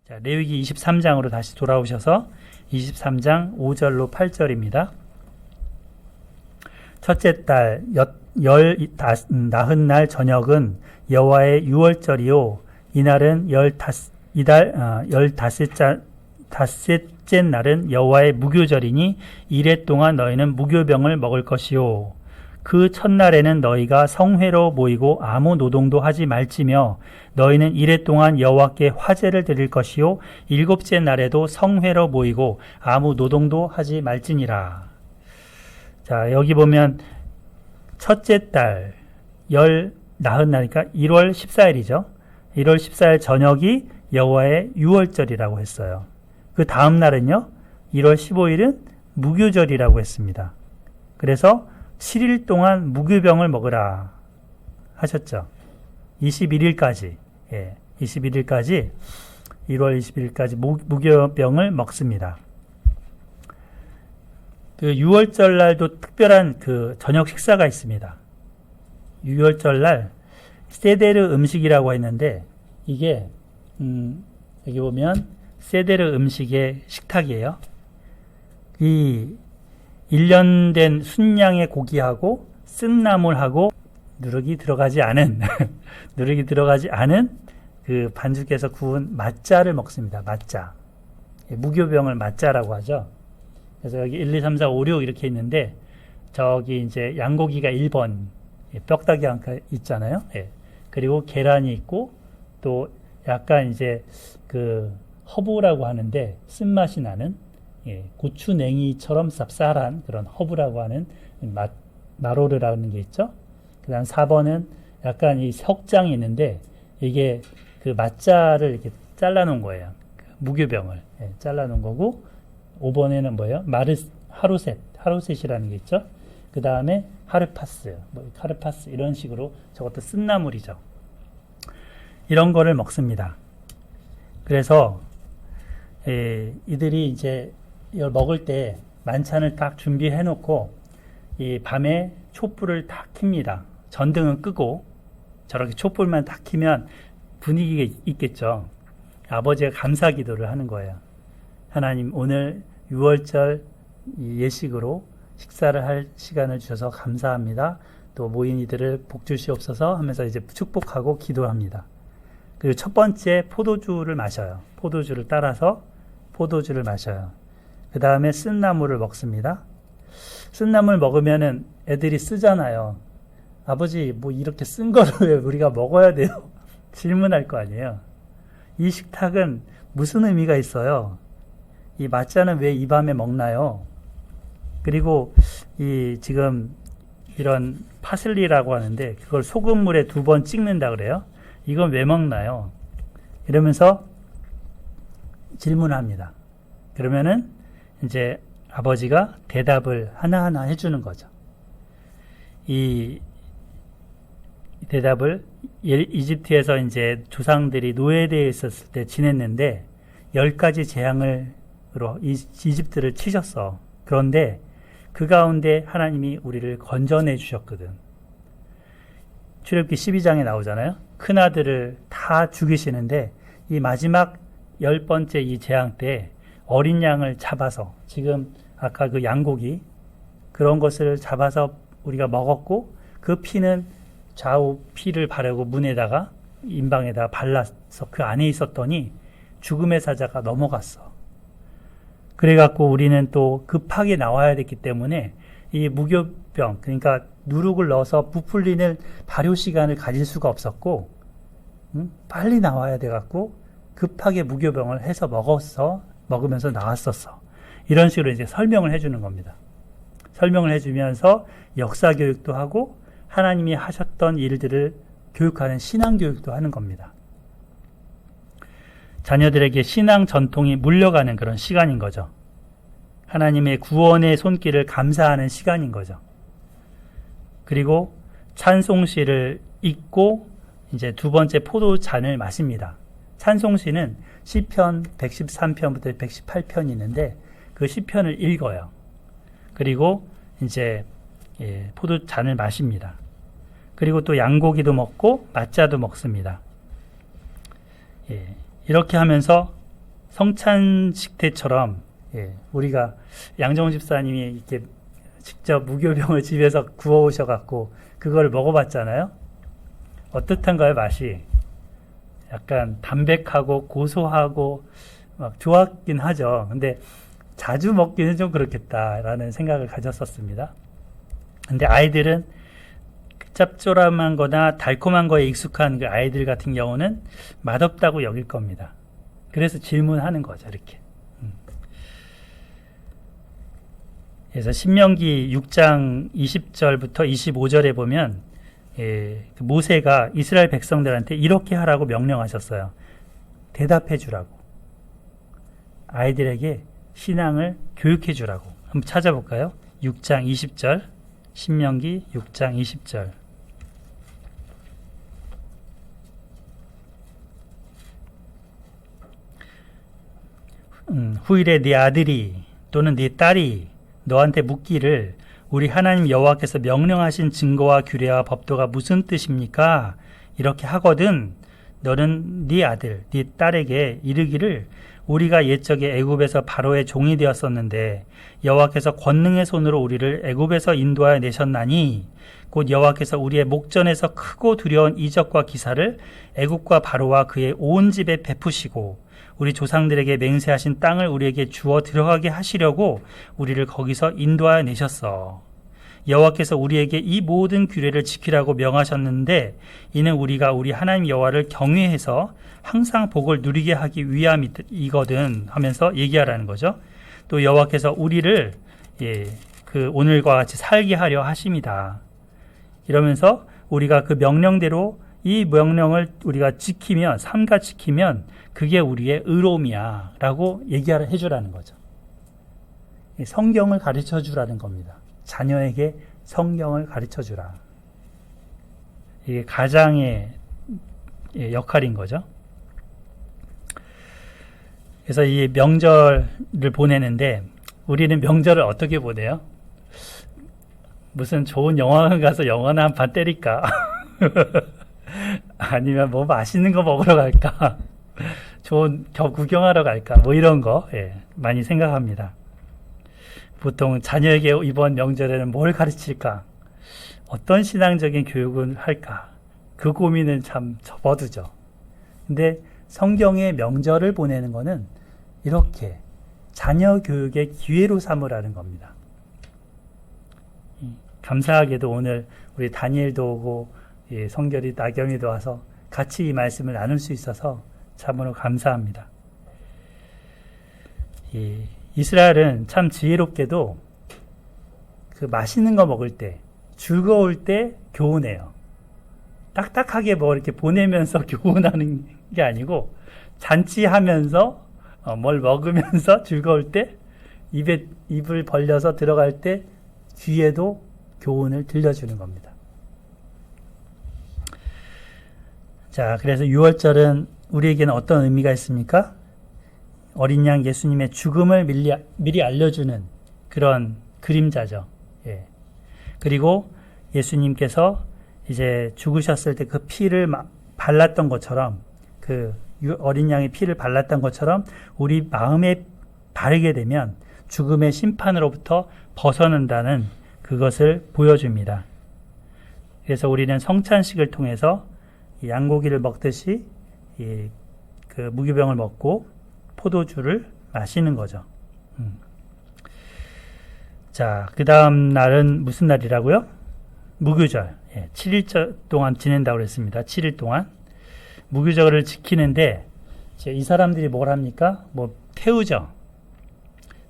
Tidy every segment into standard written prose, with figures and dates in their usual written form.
자, 레위기 23장으로 다시 돌아오셔서 23장 5절로 8절입니다. 첫째 달 나흔날 저녁은 여호와의 유월절이요 이날은 닷셋째 날은 여호와의 무교절이니 이래 동안 너희는 무교병을 먹을 것이요 그 첫날에는 너희가 성회로 모이고 아무 노동도 하지 말지며 너희는 이래 동안 여호와께 화제를 드릴 것이요 일곱째 날에도 성회로 모이고 아무 노동도 하지 말지니라. 자, 여기 보면 첫째 달 나흔날이니까 1월 14일이죠. 1월 14일 저녁이 여호와의 유월절이라고 했어요. 그 다음 날은요 1월 15일은 무교절이라고 했습니다. 그래서 7일 동안 무교병을 먹으라 하셨죠. 21일까지 21일까지 1월 21일까지 무교병을 먹습니다. 그 6월절 날도 특별한 그 저녁 식사가 있습니다. 6월절 날 세데르 음식이라고 했는데 이게 여기 보면 세데르 음식의 식탁이에요. 이 1년 된 순양의 고기하고 쓴나물하고 누룩이 들어가지 않은 그 반죽해서 구운 맛자를 먹습니다. 맛자. 무교병을 맛자라고 하죠. 그래서 여기 1, 2, 3, 4, 5, 6 이렇게 있는데 저기 이제 양고기가 1번 뼈다귀 한가 있잖아요. 그리고 계란이 있고 또 약간 이제 그 허브라고 하는데 쓴맛이 나는 고추냉이처럼 쌉쌀한 그런 허브라고 하는 마로르라는 게 있죠. 그 다음 4번은 약간 이 석장이 있는데 이게 그 맛자를 이렇게 잘라놓은 거예요. 무교병을 잘라놓은 거고 5번에는 뭐예요? 하루셋이라는 게 있죠. 그 다음에 카르파스 이런 식으로 저것도 쓴나물이죠. 이런 거를 먹습니다. 그래서 이들이 이제 이걸 먹을 때 만찬을 딱 준비해 놓고 이 밤에 촛불을 딱 켭니다. 전등은 끄고 저렇게 촛불만 딱 켜면 분위기가 있겠죠. 아버지가 감사 기도를 하는 거예요. 하나님 오늘 6월절 예식으로 식사를 할 시간을 주셔서 감사합니다. 또 모인 이들을 복 주시옵소서 하면서 이제 축복하고 기도합니다. 그리고 첫 번째 포도주를 마셔요. 포도주를 따라서 포도주를 마셔요. 그 다음에 쓴나물을 먹습니다. 쓴나물 먹으면은 애들이 쓰잖아요. 아버지 뭐 이렇게 쓴 거를 왜 우리가 먹어야 돼요? 질문할 거 아니에요. 이 식탁은 무슨 의미가 있어요? 이 맛자는 왜 이 밤에 먹나요? 그리고 이 지금 이런 파슬리라고 하는데 그걸 소금물에 2번 찍는다 그래요. 이건 왜 먹나요? 이러면서 질문합니다. 그러면은 이제 아버지가 대답을 하나하나 해주는 거죠. 이 대답을 이집트에서 이제 조상들이 노예되어 있었을 때 지냈는데 10가지 재앙으로 이집트를 치셨어. 그런데 그 가운데 하나님이 우리를 건져내 주셨거든. 출애굽기 12장에 나오잖아요. 큰아들을 다 죽이시는데 이 마지막 10번째 이 재앙 때 어린 양을 잡아서 지금 아까 그 양고기 그런 것을 잡아서 우리가 먹었고 그 피는 좌우 피를 바르고 문에다가 인방에다가 발라서 그 안에 있었더니 죽음의 사자가 넘어갔어. 그래갖고 우리는 또 급하게 나와야 됐기 때문에 이 무교병 그러니까 누룩을 넣어서 부풀리는 발효 시간을 가질 수가 없었고 빨리 나와야 돼갖고 급하게 무교병을 해서 먹으면서 나왔었어. 이런 식으로 이제 설명을 해주는 겁니다. 설명을 해주면서 역사 교육도 하고 하나님이 하셨던 일들을 교육하는 신앙 교육도 하는 겁니다. 자녀들에게 신앙 전통이 물려가는 그런 시간인 거죠. 하나님의 구원의 손길을 감사하는 시간인 거죠. 그리고 찬송시를 읽고 이제 두 번째 포도잔을 마십니다. 찬송시는 시편 113편부터 118편이 있는데 그 시편을 읽어요. 그리고 이제 포도잔을 마십니다. 그리고 또 양고기도 먹고 맛자도 먹습니다. 이렇게 하면서 성찬식 때처럼 우리가 양정훈 집사님이 이렇게 직접 무교병을 집에서 구워 오셔갖고 그걸 먹어봤잖아요. 어떻던가요, 맛이? 약간 담백하고 고소하고 막 좋았긴 하죠. 근데 자주 먹기는 좀 그렇겠다라는 생각을 가졌었습니다. 근데 아이들은 짭조름한 거나 달콤한 거에 익숙한 그 아이들 같은 경우는 맛없다고 여길 겁니다. 그래서 질문하는 거죠, 이렇게. 그래서 신명기 6장 20절부터 25절에 보면 모세가 이스라엘 백성들한테 이렇게 하라고 명령하셨어요. 대답해 주라고. 아이들에게 신앙을 교육해 주라고. 한번 찾아볼까요? 6장 20절, 신명기 6장 20절. 후일에 네 아들이 또는 네 딸이 너한테 묻기를 우리 하나님 여호와께서 명령하신 증거와 규례와 법도가 무슨 뜻입니까? 이렇게 하거든 너는 네 아들, 네 딸에게 이르기를 우리가 옛적에 애굽에서 바로의 종이 되었었는데 여호와께서 권능의 손으로 우리를 애굽에서 인도하여 내셨나니 곧 여호와께서 우리의 목전에서 크고 두려운 이적과 기사를 애굽과 바로와 그의 온 집에 베푸시고 우리 조상들에게 맹세하신 땅을 우리에게 주어 들어가게 하시려고 우리를 거기서 인도하여 내셨어. 여호와께서 우리에게 이 모든 규례를 지키라고 명하셨는데 이는 우리가 우리 하나님 여호와를 경외해서 항상 복을 누리게 하기 위함이거든 하면서 얘기하라는 거죠. 또 여호와께서 우리를 그 오늘과 같이 살게 하려 하심이다. 이러면서 우리가 그 명령대로 이 명령을 우리가 지키면 삼가 지키면 그게 우리의 의로움이야 라고 얘기해 주라는 거죠. 성경을 가르쳐 주라는 겁니다. 자녀에게 성경을 가르쳐 주라. 이게 가장의 역할인 거죠. 그래서 이 명절을 보내는데 우리는 명절을 어떻게 보내요? 무슨 좋은 영화관 가서 영화나 한 판 때릴까? 아니면 뭐 맛있는 거 먹으러 갈까? 좋은 겨 구경하러 갈까? 뭐 이런 거 많이 생각합니다. 보통 자녀에게 이번 명절에는 뭘 가르칠까? 어떤 신앙적인 교육을 할까? 그 고민은 참 접어두죠. 근데 성경의 명절을 보내는 거는 이렇게 자녀 교육의 기회로 삼으라는 겁니다. 감사하게도 오늘 우리 다니엘도 오고 성결이 나경이도 와서 같이 이 말씀을 나눌 수 있어서 참으로 감사합니다. 이스라엘은 참 지혜롭게도 그 맛있는 거 먹을 때, 즐거울 때 교훈해요. 딱딱하게 뭐 이렇게 보내면서 교훈하는 게 아니고 잔치하면서 뭘 먹으면서 즐거울 때 입을 벌려서 들어갈 때 귀에도 교훈을 들려주는 겁니다. 자, 그래서 6월절은 우리에게는 어떤 의미가 있습니까? 어린 양 예수님의 죽음을 미리 알려주는 그런 그림자죠. 그리고 예수님께서 이제 죽으셨을 때 그 피를 발랐던 것처럼 그 어린 양의 피를 발랐던 것처럼 우리 마음에 바르게 되면 죽음의 심판으로부터 벗어난다는 그것을 보여줍니다. 그래서 우리는 성찬식을 통해서 양고기를 먹듯이 그 무교병을 먹고 포도주를 마시는 거죠. 자, 그 다음 날은 무슨 날이라고요? 무교절. 7일 동안 지낸다고 그랬습니다. 7일 동안. 무교절을 지키는데, 이 사람들이 뭘 합니까? 뭐, 태우죠.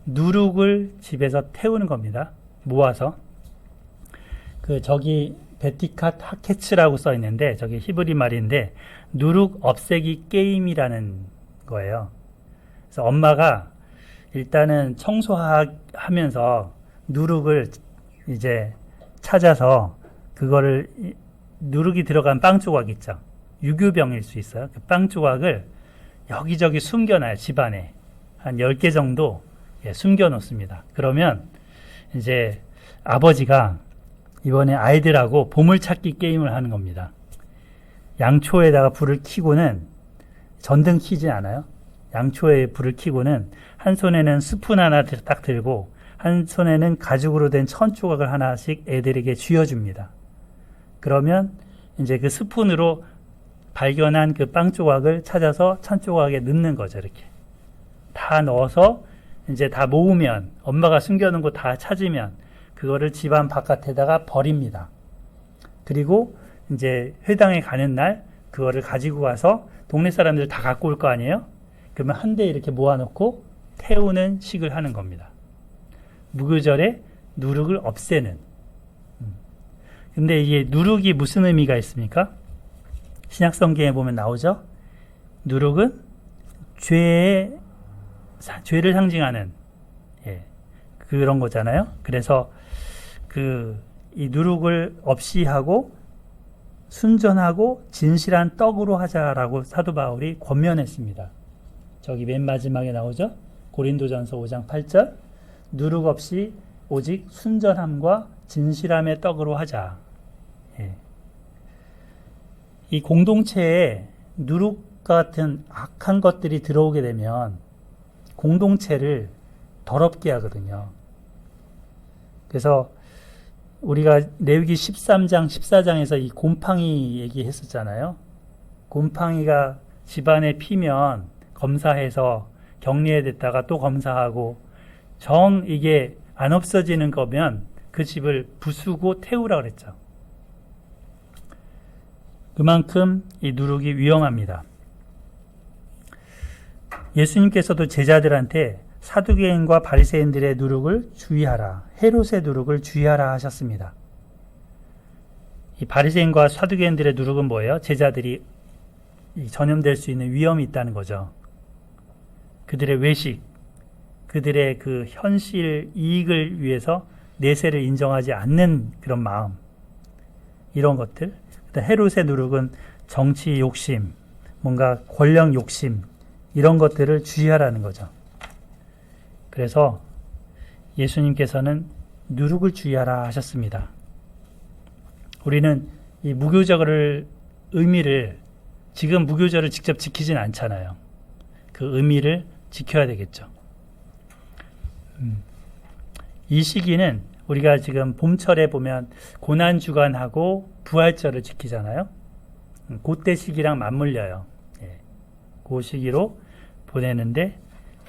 누룩을 집에서 태우는 겁니다. 모아서. 저기, 베티캇 하케츠라고 써 있는데, 저기 히브리 말인데, 누룩 없애기 게임이라는 거예요. 그래서 엄마가 일단은 청소하면서 누룩을 이제 찾아서 그거를 누룩이 들어간 빵 조각 있죠. 유교병일 수 있어요. 그 빵 조각을 여기저기 숨겨놔요. 집안에. 한 10개 정도 숨겨 놓습니다. 그러면 이제 아버지가 이번에 아이들하고 보물찾기 게임을 하는 겁니다. 양초에다가 불을 켜고는 전등 켜지 않아요. 양초에 불을 켜고는 한 손에는 스푼 하나 딱 들고 한 손에는 가죽으로 된 천 조각을 하나씩 애들에게 쥐어줍니다. 그러면 이제 그 스푼으로 발견한 그 빵 조각을 찾아서 천 조각에 넣는 거죠. 이렇게 다 넣어서 이제 다 모으면, 엄마가 숨겨놓은 거 다 찾으면 그거를 집안 바깥에다가 버립니다. 그리고 이제 회당에 가는 날 그거를 가지고 가서 동네 사람들 다 갖고 올 거 아니에요? 그러면 한 대 이렇게 모아놓고 태우는 식을 하는 겁니다. 무교절에 누룩을 없애는. 근데 이게 누룩이 무슨 의미가 있습니까? 신약성경에 보면 나오죠. 누룩은 죄를 상징하는 그런 거잖아요. 그래서 이 누룩을 없이 하고 순전하고 진실한 떡으로 하자라고 사도 바울이 권면했습니다. 저기 맨 마지막에 나오죠. 고린도전서 5장 8절 누룩 없이 오직 순전함과 진실함의 떡으로 하자. 이 공동체에 누룩 같은 악한 것들이 들어오게 되면 공동체를 더럽게 하거든요. 그래서 우리가 레위기 13장, 14장에서 이 곰팡이 얘기했었잖아요. 곰팡이가 집안에 피면 검사해서 격리해 뒀다가 또 검사하고 이게 안 없어지는 거면 그 집을 부수고 태우라 그랬죠. 그만큼 이 누룩이 위험합니다. 예수님께서도 제자들한테 사두개인과 바리새인들의 누룩을 주의하라, 헤롯의 누룩을 주의하라 하셨습니다. 이 바리새인과 사두개인들의 누룩은 뭐예요? 제자들이 전염될 수 있는 위험이 있다는 거죠. 그들의 외식, 그들의 그 현실 이익을 위해서 내세를 인정하지 않는 그런 마음, 이런 것들. 헤롯의 누룩은 정치 욕심, 뭔가 권력 욕심, 이런 것들을 주의하라는 거죠. 그래서 예수님께서는 누룩을 주의하라 하셨습니다. 우리는 이 무교절을 의미를, 지금 무교절을 직접 지키진 않잖아요. 그 의미를 지켜야 되겠죠. 이 시기는 우리가 지금 봄철에 보면 고난주간하고 부활절을 지키잖아요. 그때 시기랑 맞물려요. 그 시기로 보내는데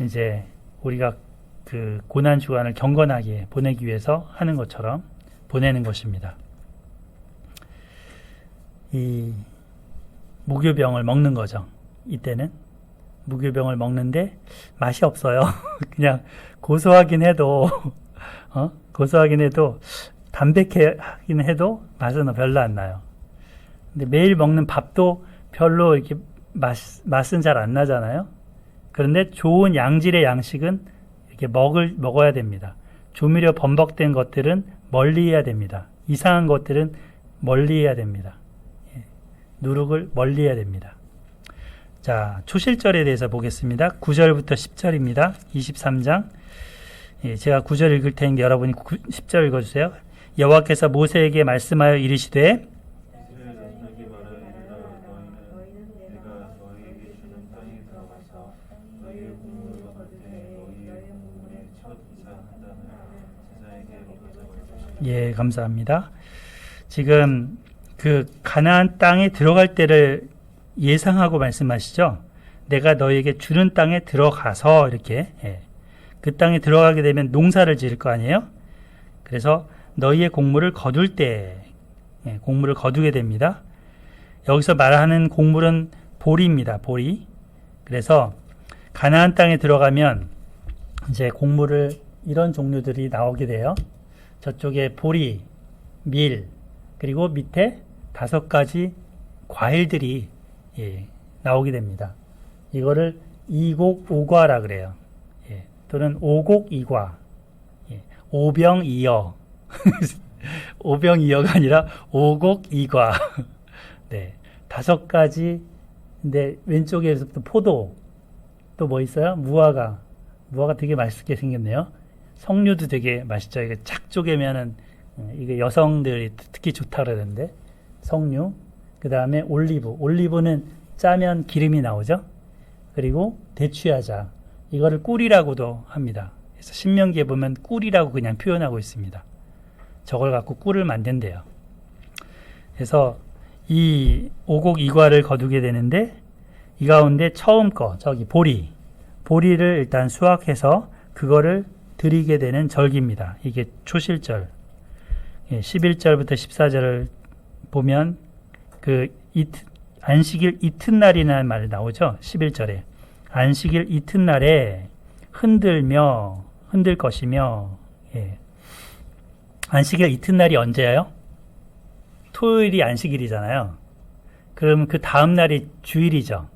이제 우리가 그 고난주간을 경건하게 보내기 위해서 하는 것처럼 보내는 것입니다. 이 무교병을 먹는 거죠. 이때는 무교병을 먹는데 맛이 없어요. 그냥 고소하긴 해도 담백하긴 해도 맛은 별로 안 나요. 근데 매일 먹는 밥도 별로 이렇게 맛은 잘 안 나잖아요. 그런데 좋은 양질의 양식은 이렇게 먹어야 됩니다. 조미료 범벅된 것들은 멀리해야 됩니다. 이상한 것들은 멀리해야 됩니다. 누룩을 멀리해야 됩니다. 자, 초실절에 대해서 보겠습니다. 9절부터 10절입니다. 23장. 제가 9절 읽을 테니까 여러분이 10절 읽어주세요. 여호와께서 모세에게 말씀하여 이르시되 예, 감사합니다. 지금 그 가나안 땅에 들어갈 때를 예상하고 말씀하시죠. 내가 너에게 주는 땅에 들어가서 이렇게 그 땅에 들어가게 되면 농사를 지을 거 아니에요. 그래서 너희의 곡물을 거둘 때 곡물을 거두게 됩니다. 여기서 말하는 곡물은 보리입니다. 보리. 그래서 가나안 땅에 들어가면 이제 곡물을 이런 종류들이 나오게 돼요. 저쪽에 보리, 밀, 그리고 밑에 5가지 과일들이 나오게 됩니다. 이거를 이곡오과라 그래요. 또는 오곡이과, 오병이어. 오병이어가 아니라 오곡이과. 네, 5가지. 근데 왼쪽에서부터 포도, 또 뭐 있어요? 무화과 되게 맛있게 생겼네요. 석류도 되게 맛있죠. 이게 착 쪼개면은 이게 여성들이 특히 좋다 그러던데. 석류. 그 다음에 올리브는 짜면 기름이 나오죠. 그리고 대취하자. 이거를 꿀이라고도 합니다. 그래서 신명기에 보면 꿀이라고 그냥 표현하고 있습니다. 저걸 갖고 꿀을 만든대요. 그래서 이 오곡 이과를 거두게 되는데 이 가운데 처음 거 저기 보리를 일단 수확해서 그거를 드리게 되는 절기입니다. 이게 초실절. 11절부터 14절을 보면 안식일 이튿날이라는 말이 나오죠. 11절에 안식일 이튿날에 흔들 것이며. 안식일 이튿날이 언제예요? 토요일이 안식일이잖아요. 그럼 그 다음 날이 주일이죠.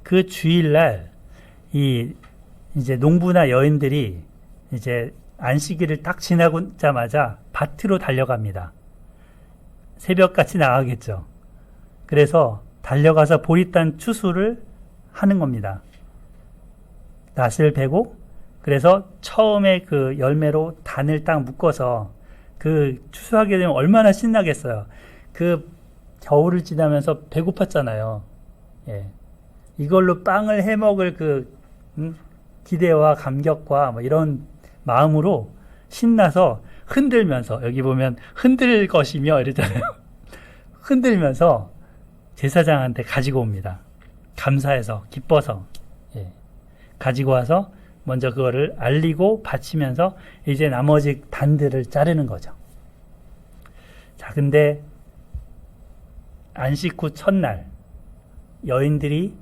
그 주일날 이제 농부나 여인들이 이제 안식일을 딱 지나고자마자 밭으로 달려갑니다. 새벽같이 나가겠죠. 그래서 달려가서 보리단 추수를 하는 겁니다. 낫을 베고 그래서 처음에 그 열매로 단을 딱 묶어서 그 추수하게 되면 얼마나 신나겠어요. 그 겨울을 지나면서 배고팠잖아요. 이걸로 빵을 해먹을 기대와 감격과 뭐 이런 마음으로 신나서 흔들면서, 여기 보면 흔들 것이며 이러잖아요. 흔들면서 제사장한테 가지고 옵니다. 감사해서, 기뻐서. 가지고 와서 먼저 그거를 알리고 바치면서 이제 나머지 단들을 자르는 거죠. 자, 근데 안식 후 첫날 여인들이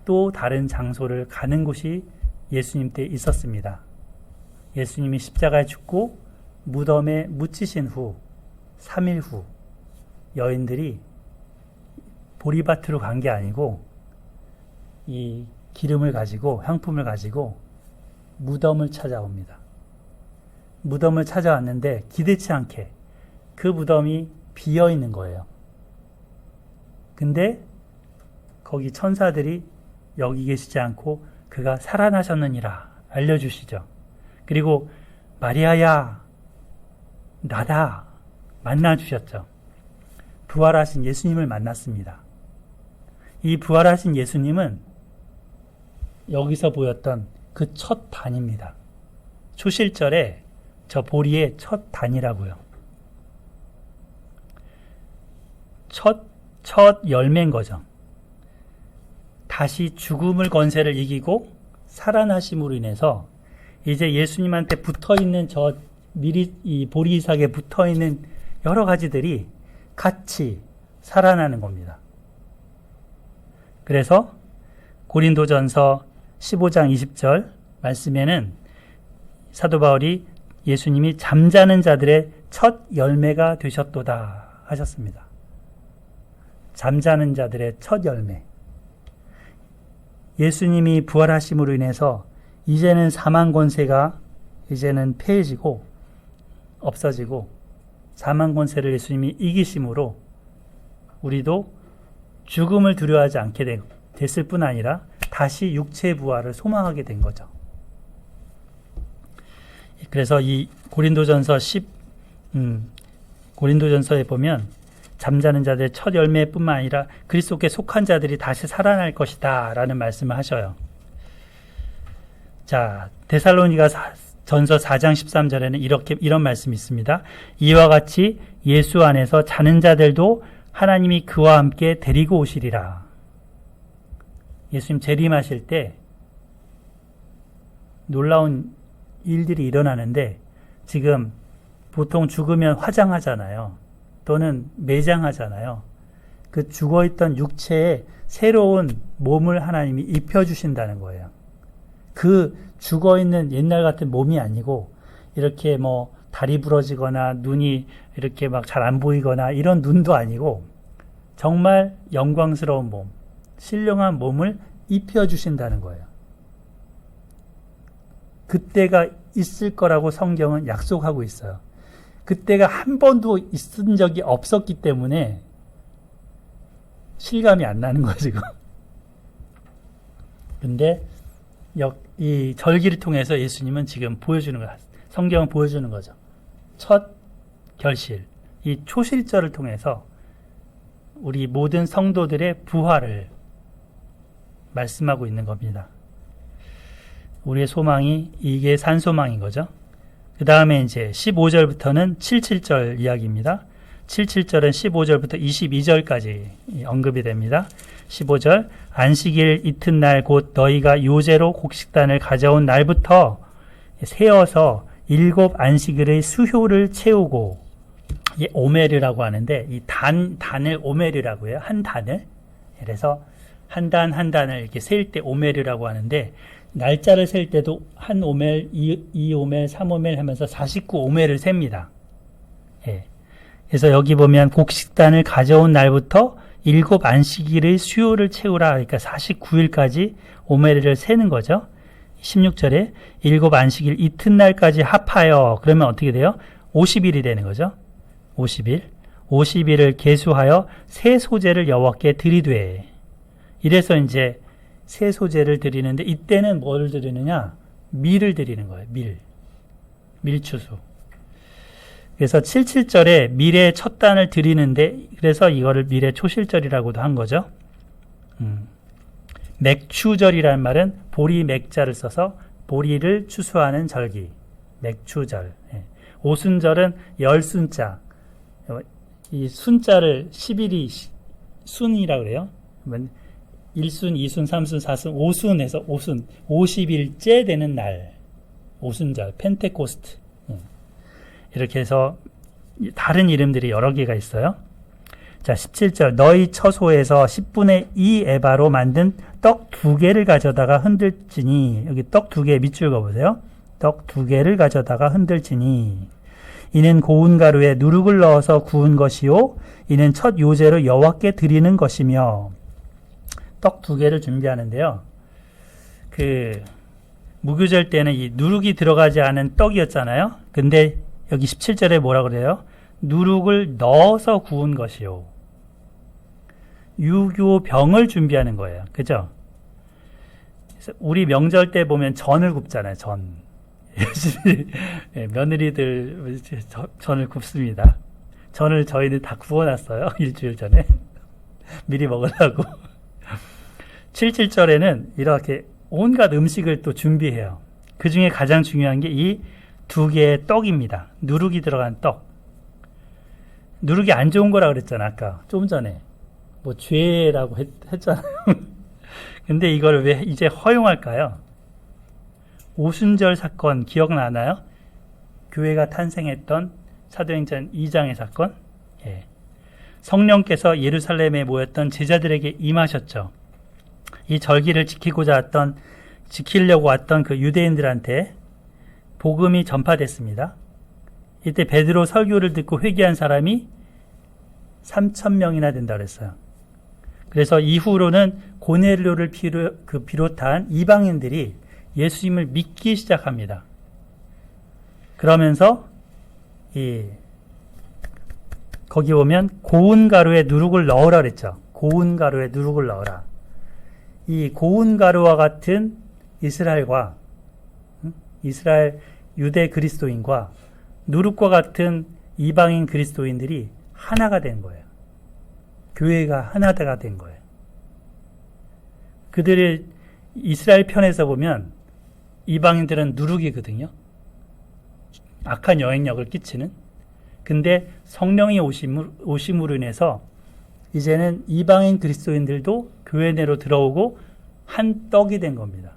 또 다른 장소를 가는 곳이 예수님 때 있었습니다. 예수님이 십자가에 죽고 무덤에 묻히신 후 3일 후 여인들이 보리밭으로 간 게 아니고 이 기름을 가지고, 향품을 가지고 무덤을 찾아옵니다. 무덤을 찾아왔는데 기대치 않게 그 무덤이 비어 있는 거예요. 근데 거기 천사들이 여기 계시지 않고 그가 살아나셨느니라 알려주시죠. 그리고 마리아야, 나다 만나주셨죠. 부활하신 예수님을 만났습니다. 이 부활하신 예수님은 여기서 보였던 그 첫 단입니다. 초실절에 저 보리의 첫 단이라고요. 첫 열매인 거죠. 다시 죽음을 권세를 이기고 살아나심으로 인해서 이제 예수님한테 붙어있는 이 보리이삭에 붙어있는 여러 가지들이 같이 살아나는 겁니다. 그래서 고린도전서 15장 20절 말씀에는 사도 바울이 예수님이 잠자는 자들의 첫 열매가 되셨도다 하셨습니다. 잠자는 자들의 첫 열매. 예수님이 부활하심으로 인해서 이제는 사망 권세가 이제는 폐해지고 없어지고 사망 권세를 예수님이 이기심으로 우리도 죽음을 두려워하지 않게 됐을 뿐 아니라 다시 육체의 부활을 소망하게 된 거죠. 그래서 이 고린도전서에 보면 잠자는 자들의 첫 열매뿐만 아니라 그리스도께 속한 자들이 다시 살아날 것이다 라는 말씀을 하셔요. 자, 데살로니가 전서 4장 13절에는 이런 말씀이 있습니다. 이와 같이 예수 안에서 자는 자들도 하나님이 그와 함께 데리고 오시리라. 예수님 재림하실 때 놀라운 일들이 일어나는데 지금 보통 죽으면 화장하잖아요. 또는 매장하잖아요. 그 죽어있던 육체에 새로운 몸을 하나님이 입혀주신다는 거예요. 그 죽어있는 옛날 같은 몸이 아니고 이렇게 뭐 다리 부러지거나 눈이 이렇게 막 잘 안 보이거나 이런 눈도 아니고 정말 영광스러운 몸, 신령한 몸을 입혀주신다는 거예요. 그때가 있을 거라고 성경은 약속하고 있어요. 그때가 한 번도 있은 적이 없었기 때문에 실감이 안 나는 거예요, 지금. 근데 이 절기를 통해서 예수님은 지금 보여주는 거예요. 성경은 보여주는 거죠. 첫 결실, 이 초실절을 통해서 우리 모든 성도들의 부활을 말씀하고 있는 겁니다. 우리의 소망이 이게 산소망인 거죠. 그 다음에 이제 15절부터는 77절 이야기입니다. 77절은 15절부터 22절까지 언급이 됩니다. 15절 안식일 이튿날 곧 너희가 요제로 곡식단을 가져온 날부터 세어서 7 안식일의 수효를 채우고, 이 오메르라고 하는데 이 단을 오메르라고 해요. 한 단을. 그래서 한 단 한 단을 이렇게 셀 때 오메르라고 하는데, 날짜를 셀 때도 한 오멜, 2 오멜, 3 오멜 하면서 49 오멜을 셉니다. 예. 그래서 여기 보면 곡식단을 가져온 날부터 7 안식일의 수요를 채우라. 그러니까 49일까지 오멜을 세는 거죠. 16절에 7 안식일 이튿날까지 합하여, 그러면 어떻게 돼요? 50일이 되는 거죠. 50일. 50일을 계수하여 새 소제를 여호와께 드리되. 이래서 이제 새 소제를 드리는데, 이때는 뭐를 드리느냐? 밀을 드리는 거예요. 밀추수. 그래서 77절에 밀의 첫 단을 드리는데, 그래서 이거를 밀의 초실절이라고도 한 거죠. 맥추절이라는 말은 보리 맥자를 써서 보리를 추수하는 절기. 맥추절. 예. 오순절은 열순자. 이 순자를 11이 순이라고 그래요. 1순, 2순, 3순, 4순, 5순에서 5순, 50일째 되는 날. 오순절, 펜테코스트. 이렇게 해서 다른 이름들이 여러 개가 있어요. 자, 17절. 너희 처소에서 10분의 2 에바로 만든 떡 2개를 가져다가 흔들지니, 여기 떡 2개 밑줄 그어보세요. 떡 2개를 가져다가 흔들지니, 이는 고운 가루에 누룩을 넣어서 구운 것이요, 이는 첫 요제로 여호와께 드리는 것이며. 떡 2개를 준비하는데요. 무교절 때는 이 누룩이 들어가지 않은 떡이었잖아요. 근데 여기 17절에 뭐라 그래요? 누룩을 넣어서 구운 것이요. 유교병을 준비하는 거예요. 그죠? 그래서 우리 명절 때 보면 전을 굽잖아요. 전. 며느리들 전을 굽습니다. 전을 저희는 다 구워놨어요. 일주일 전에. 미리 먹으려고. 77절에는 이렇게 온갖 음식을 또 준비해요. 그 중에 가장 중요한 게 이 2개의 떡입니다. 누룩이 들어간 떡. 누룩이 안 좋은 거라 그랬잖아, 아까. 좀 전에. 뭐, 죄라고 했잖아요. 근데 이걸 왜 이제 허용할까요? 오순절 사건 기억나나요? 교회가 탄생했던 사도행전 2장의 사건. 예. 성령께서 예루살렘에 모였던 제자들에게 임하셨죠. 이 절기를 지키려고 왔던 그 유대인들한테 복음이 전파됐습니다. 이때 베드로 설교를 듣고 회개한 사람이 3,000명이나 된다고 했어요. 그래서 이후로는 고넬료를 비롯한 이방인들이 예수님을 믿기 시작합니다. 그러면서 거기 보면 고운 가루에 누룩을 넣으라 그랬죠. 고운 가루에 누룩을 넣으라. 이 고운 가루와 같은 이스라엘 유대 그리스도인과 누룩과 같은 이방인 그리스도인들이 하나가 된 거예요. 교회가 하나가 된 거예요. 그들이 이스라엘 편에서 보면 이방인들은 누룩이거든요. 악한 영향력을 끼치는. 근데 성령이 오심으로 인해서 이제는 이방인 그리스도인들도 교회 내로 들어오고 한 떡이 된 겁니다.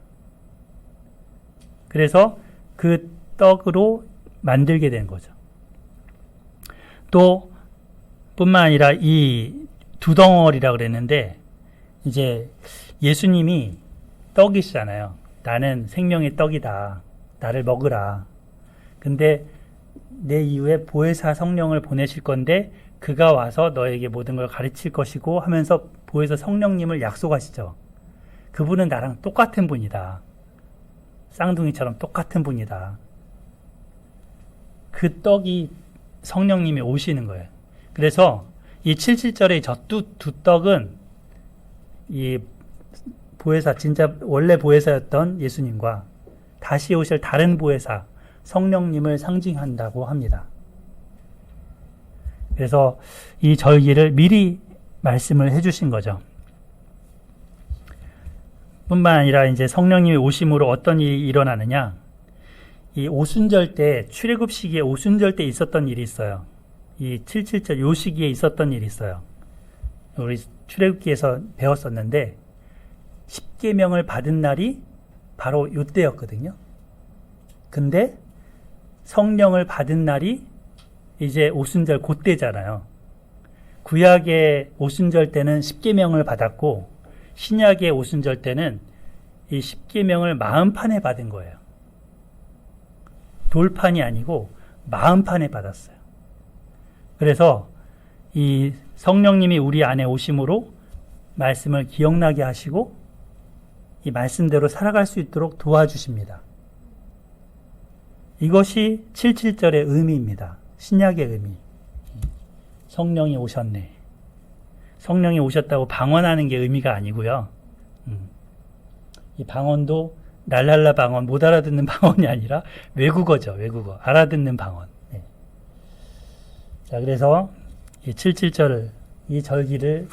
그래서 그 떡으로 만들게 된 거죠. 또 뿐만 아니라 이 두 덩어리라고 그랬는데, 이제 예수님이 떡이시잖아요. 나는 생명의 떡이다. 나를 먹으라. 근데 내 이후에 보혜사 성령을 보내실 건데 그가 와서 너에게 모든 걸 가르칠 것이고 하면서 보혜사 성령님을 약속하시죠. 그분은 나랑 똑같은 분이다. 쌍둥이처럼 똑같은 분이다. 그 떡이 성령님이 오시는 거예요. 그래서 이 77절의 저 두 떡은 이 보혜사, 진짜 원래 보혜사였던 예수님과 다시 오실 다른 보혜사, 성령님을 상징한다고 합니다. 그래서 이 절기를 미리 말씀을 해주신 거죠. 뿐만 아니라 이제 성령님의 오심으로 어떤 일이 일어나느냐. 이 오순절 때, 출애굽 시기에 오순절 때 있었던 일이 있어요. 이 7.7절 요 시기에 있었던 일이 있어요. 우리 출애굽기에서 배웠었는데 10계명을 받은 날이 바로 요때였거든요. 근데 성령을 받은 날이 이제 오순절 그때잖아요. 구약의 오순절 때는 10계명을 받았고 신약의 오순절 때는 이 10계명을 마음판에 받은 거예요. 돌판이 아니고 마음판에 받았어요. 그래서 이 성령님이 우리 안에 오심으로 말씀을 기억나게 하시고 이 말씀대로 살아갈 수 있도록 도와주십니다. 이것이 7.7절의 의미입니다. 신약의 의미. 성령이 오셨네. 성령이 오셨다고 방언하는 게 의미가 아니고요. 이 방언도 랄랄라 방언, 못 알아듣는 방언이 아니라 외국어죠. 외국어. 알아듣는 방언. 네. 자, 그래서 이 7.7절, 이 절기를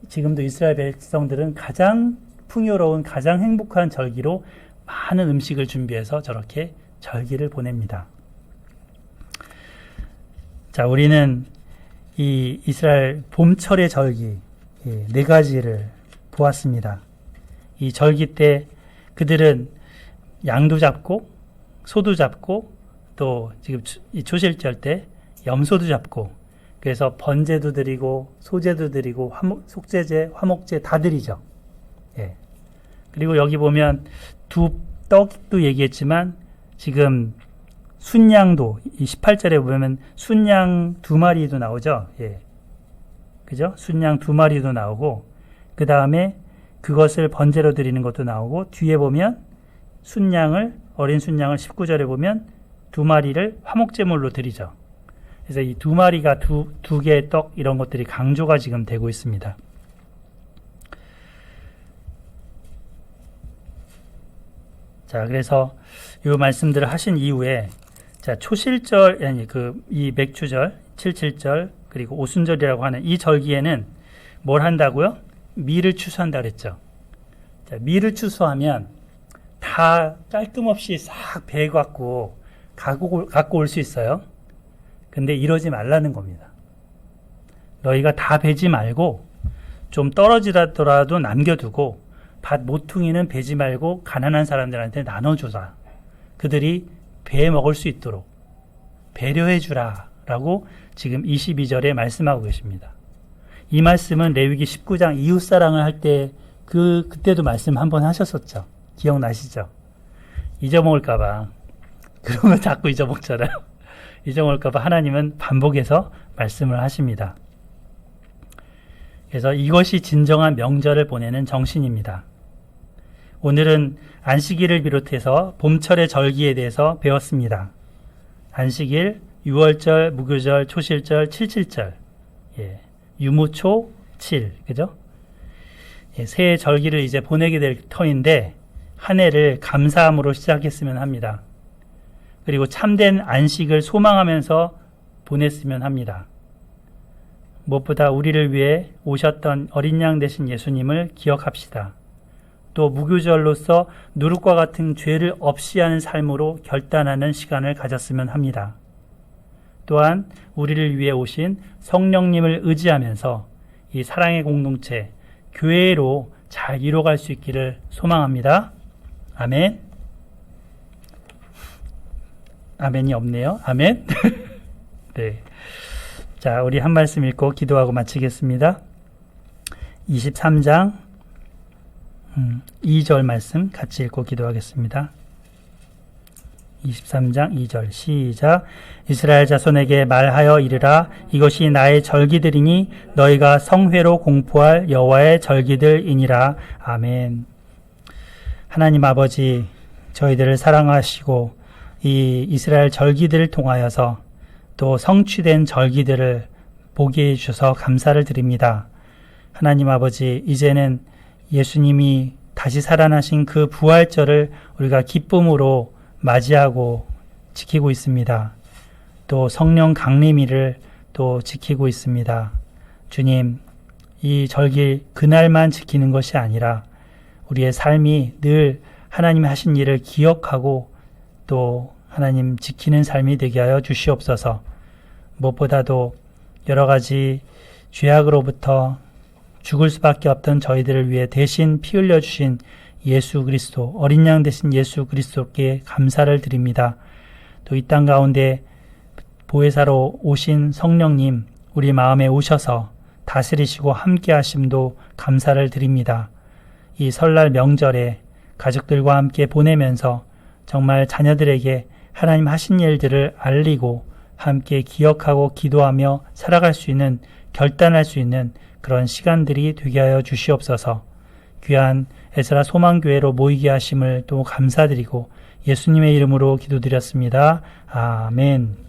지금도 이스라엘 백성들은 가장 풍요로운, 가장 행복한 절기로 많은 음식을 준비해서 저렇게 절기를 보냅니다. 자, 우리는 이 이스라엘 봄철의 절기, 네 가지를 보았습니다. 이 절기 때 그들은 양도 잡고, 소도 잡고, 또 지금 이 초실절 때 염소도 잡고, 그래서 번제도 드리고, 소제도 드리고, 속제제, 화목제 다 드리죠. 예. 그리고 여기 보면 떡도 얘기했지만, 지금 순양도, 이 18절에 보면 순양 2마리도 나오죠. 예. 그죠? 순양 2마리도 나오고, 그 다음에 그것을 번제로 드리는 것도 나오고, 뒤에 보면 어린 순양을 19절에 보면 2마리를 화목제물로 드리죠. 그래서 이 2마리가 두 개의 떡, 이런 것들이 강조가 지금 되고 있습니다. 자, 그래서 이 말씀들을 하신 이후에, 자, 초실절, 이 맥주절, 7.7절, 그리고 오순절이라고 하는 이 절기에는 뭘 한다고요? 밀을 추수한다 그랬죠. 자, 밀을 추수하면 다 깔끔없이 싹 배 갖고 올 수 있어요. 근데 이러지 말라는 겁니다. 너희가 다 베지 말고 좀 떨어지더라도 남겨두고 밭 모퉁이는 베지 말고 가난한 사람들한테 나눠주라. 그들이 배 먹을 수 있도록 배려해 주라 라고 지금 22절에 말씀하고 계십니다. 이 말씀은 레위기 19장 이웃사랑을 할 때 그때도 말씀 한번 하셨었죠. 기억나시죠? 잊어먹을까봐. 그러면 자꾸 잊어먹잖아요. 잊어먹을까봐 하나님은 반복해서 말씀을 하십니다. 그래서 이것이 진정한 명절을 보내는 정신입니다. 오늘은 안식일을 비롯해서 봄철의 절기에 대해서 배웠습니다. 안식일, 유월절, 무교절, 초실절, 7.7절, 예, 유무초, 7, 그죠? 예, 새해 절기를 이제 보내게 될 터인데 한 해를 감사함으로 시작했으면 합니다. 그리고 참된 안식을 소망하면서 보냈으면 합니다. 무엇보다 우리를 위해 오셨던 어린 양 되신 예수님을 기억합시다. 또 무교절로서 누룩과 같은 죄를 없이 하는 삶으로 결단하는 시간을 가졌으면 합니다. 또한 우리를 위해 오신 성령님을 의지하면서 이 사랑의 공동체, 교회로 잘 이뤄갈 수 있기를 소망합니다. 아멘. 아멘이 없네요. 아멘. 네. 자, 우리 한 말씀 읽고 기도하고 마치겠습니다. 23장 2절 말씀 같이 읽고 기도하겠습니다. 23장 2절 시작. 이스라엘 자손에게 말하여 이르라. 이것이 나의 절기들이니 너희가 성회로 공포할 여호와의 절기들이니라. 아멘. 하나님 아버지, 저희들을 사랑하시고 이 이스라엘 절기들을 통하여서 또 성취된 절기들을 보게 해주셔서 감사를 드립니다. 하나님 아버지, 이제는 예수님이 다시 살아나신 그 부활절을 우리가 기쁨으로 맞이하고 지키고 있습니다. 또 성령 강림일을 또 지키고 있습니다. 주님, 이 절기 그날만 지키는 것이 아니라 우리의 삶이 늘 하나님이 하신 일을 기억하고 또 하나님 지키는 삶이 되게 하여 주시옵소서. 무엇보다도 여러 가지 죄악으로부터 죽을 수밖에 없던 저희들을 위해 대신 피 흘려 주신 예수 그리스도, 어린 양 되신 예수 그리스도께 감사를 드립니다. 또 이 땅 가운데 보혜사로 오신 성령님, 우리 마음에 오셔서 다스리시고 함께 하심도 감사를 드립니다. 이 설날 명절에 가족들과 함께 보내면서 정말 자녀들에게 하나님 하신 일들을 알리고 함께 기억하고 기도하며 살아갈 수 있는, 결단할 수 있는 그런 시간들이 되게 하여 주시옵소서. 귀한 에스라 소망교회로 모이게 하심을 또 감사드리고 예수님의 이름으로 기도드렸습니다. 아멘.